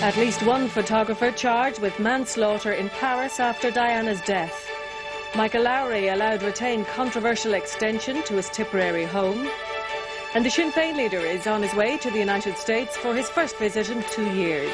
At least one photographer charged with manslaughter in Paris after Diana's death. Michael Lowry allowed retained controversial extension to his Tipperary home. And the Sinn Féin leader is on his way to the United States for his first visit in 2 years.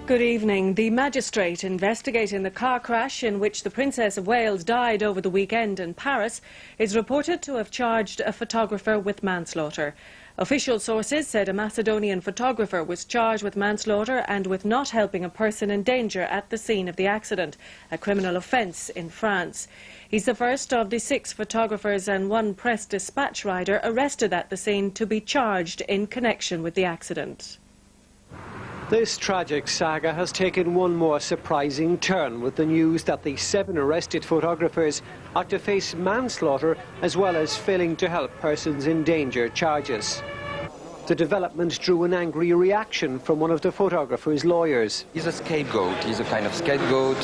Good evening. The magistrate investigating the car crash in which the Princess of Wales died over the weekend in Paris is reported to have charged a photographer with manslaughter. Official sources said a Macedonian photographer was charged with manslaughter and with not helping a person in danger at the scene of the accident, a criminal offence in France. He's the first of the 6 photographers and 1 press dispatch rider arrested at the scene to be charged in connection with the accident. This tragic saga has taken one more surprising turn with the news that the 7 arrested photographers are to face manslaughter as well as failing to help persons in danger charges. The development drew an angry reaction from one of the photographer's lawyers. He's a scapegoat. He's a kind of scapegoat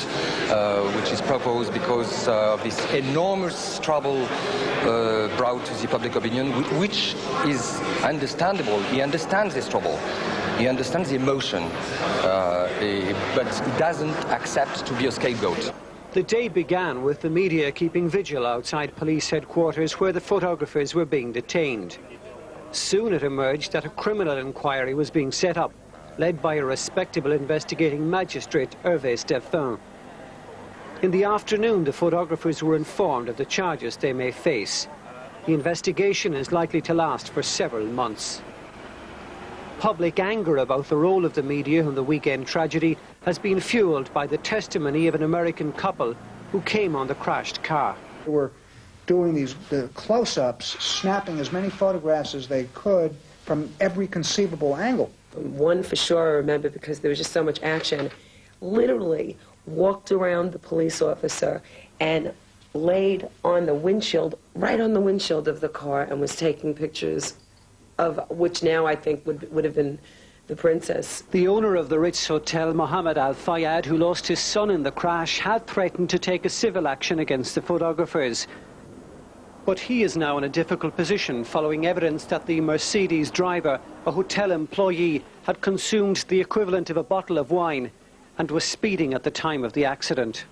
which is proposed because of this enormous trouble brought to the public opinion, which is understandable. He understands this trouble. He understands the emotion, but he doesn't accept to be a scapegoat. The day began with the media keeping vigil outside police headquarters where the photographers were being detained. Soon it emerged that a criminal inquiry was being set up, led by a respectable investigating magistrate, Hervé Stephan. In the afternoon, the photographers were informed of the charges they may face. The investigation is likely to last for several months. Public anger about the role of the media in the weekend tragedy has been fueled by the testimony of an American couple who came on the crashed car. They were doing these close-ups, snapping as many photographs as they could from every conceivable angle. One for sure I remember because there was just so much action. Literally walked around the police officer and laid on the windshield, right on the windshield of the car, and was taking pictures of which now I think would have been the princess. The owner of the Ritz Hotel, Mohammed Al-Fayed, who lost his son in the crash, had threatened to take a civil action against the photographers. But he is now in a difficult position following evidence that the Mercedes driver, a hotel employee, had consumed the equivalent of a bottle of wine and was speeding at the time of the accident.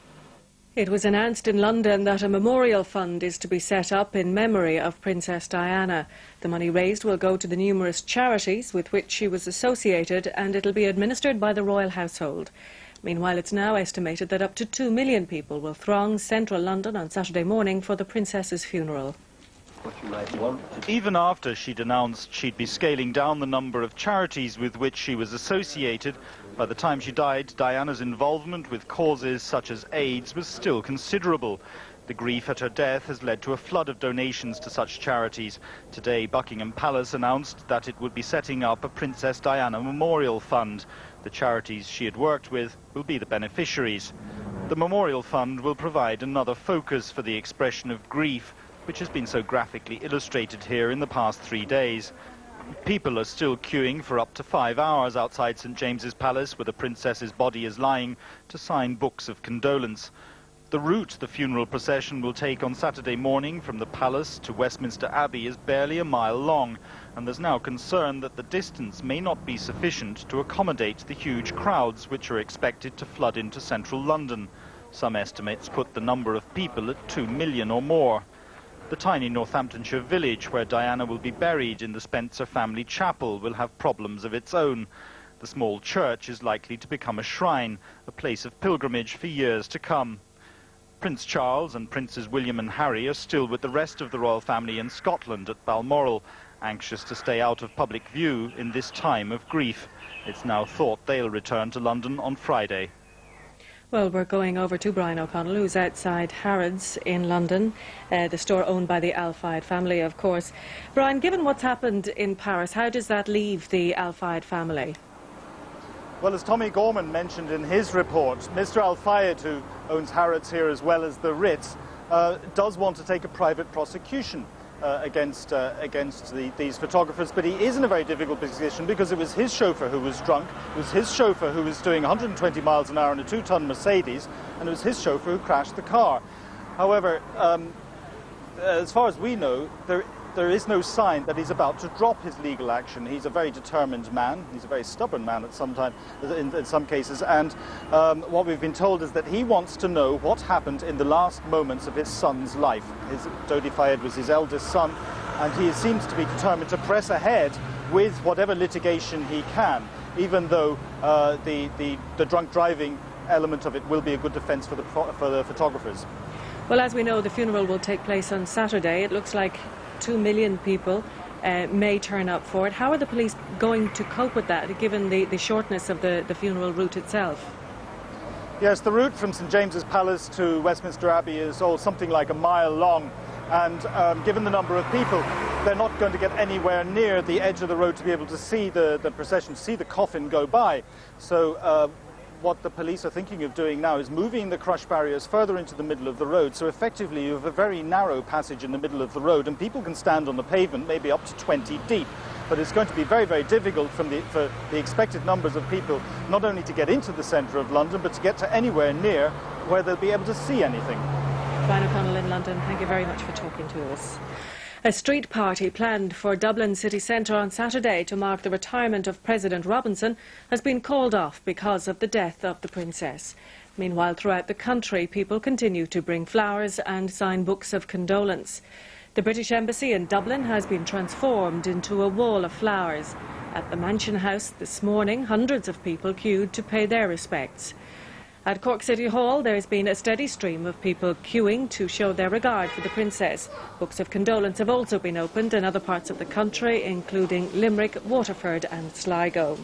It was announced in London that a memorial fund is to be set up in memory of Princess Diana. The money raised will go to the numerous charities with which she was associated, and it'll be administered by the royal household. Meanwhile, it's now estimated that up to 2 million people will throng central London on Saturday morning for the princess's funeral. Even after she'd announced she'd be scaling down the number of charities with which she was associated, by the time she died, Diana's involvement with causes such as AIDS was still considerable. The grief at her death has led to a flood of donations to such charities. Today, Buckingham Palace announced that it would be setting up a Princess Diana Memorial Fund. The charities she had worked with will be the beneficiaries. The Memorial Fund will provide another focus for the expression of grief, which has been so graphically illustrated here in the past 3 days. People are still queuing for up to 5 hours outside St James's Palace, where the princess's body is lying, to sign books of condolence. The route the funeral procession will take on Saturday morning from the palace to Westminster Abbey is barely a mile long, and there's now concern that the distance may not be sufficient to accommodate the huge crowds which are expected to flood into central London. Some estimates put the number of people at 2 million or more. The tiny Northamptonshire village where Diana will be buried in the Spencer family chapel will have problems of its own. The small church is likely to become a shrine, a place of pilgrimage for years to come. Prince Charles and Princes William and Harry are still with the rest of the royal family in Scotland at Balmoral, anxious to stay out of public view in this time of grief. It's now thought they'll return to London on Friday. Well, we're going over to Brian O'Connell, who's outside Harrods in London, the store owned by the Al-Fayed family, of course. Brian, given what's happened in Paris, how does that leave the Al-Fayed family? Well, as Tommy Gorman mentioned in his report, Mr. Al-Fayed, who owns Harrods here as well as the Ritz, does want to take a private prosecution against these photographers, but he is in a very difficult position because it was his chauffeur who was drunk, it was his chauffeur who was doing 120 miles an hour in a 2-ton Mercedes, and it was his chauffeur who crashed the car. However, as far as we know, there is no sign that he's about to drop his legal action. He's a very determined man. He's a very stubborn man at in some cases. And what we've been told is that he wants to know what happened in the last moments of his son's life. Dodi Fayed was his eldest son, and he seems to be determined to press ahead with whatever litigation he can, even though the drunk driving element of it will be a good defence for the photographers. Well, as we know, the funeral will take place on Saturday. It looks like 2 million people may turn up for it. How are the police going to cope with that, given the shortness of the funeral route itself? Yes, the route from St James's Palace to Westminster Abbey is something like a mile long, and given the number of people, they're not going to get anywhere near the edge of the road to be able to see the procession, see the coffin go by. So what the police are thinking of doing now is moving the crush barriers further into the middle of the road, so effectively you have a very narrow passage in the middle of the road, and people can stand on the pavement maybe up to 20 deep. But it's going to be very, very difficult for the expected numbers of people not only to get into the centre of London, but to get to anywhere near where they'll be able to see anything. Brian O'Connell in London, thank you very much for talking to us. A street party planned for Dublin city centre on Saturday to mark the retirement of President Robinson has been called off because of the death of the Princess. Meanwhile, throughout the country, people continue to bring flowers and sign books of condolence. The British Embassy in Dublin has been transformed into a wall of flowers. At the Mansion House this morning, hundreds of people queued to pay their respects. At Cork City Hall, there has been a steady stream of people queuing to show their regard for the Princess. Books of condolence have also been opened in other parts of the country, including Limerick, Waterford and Sligo.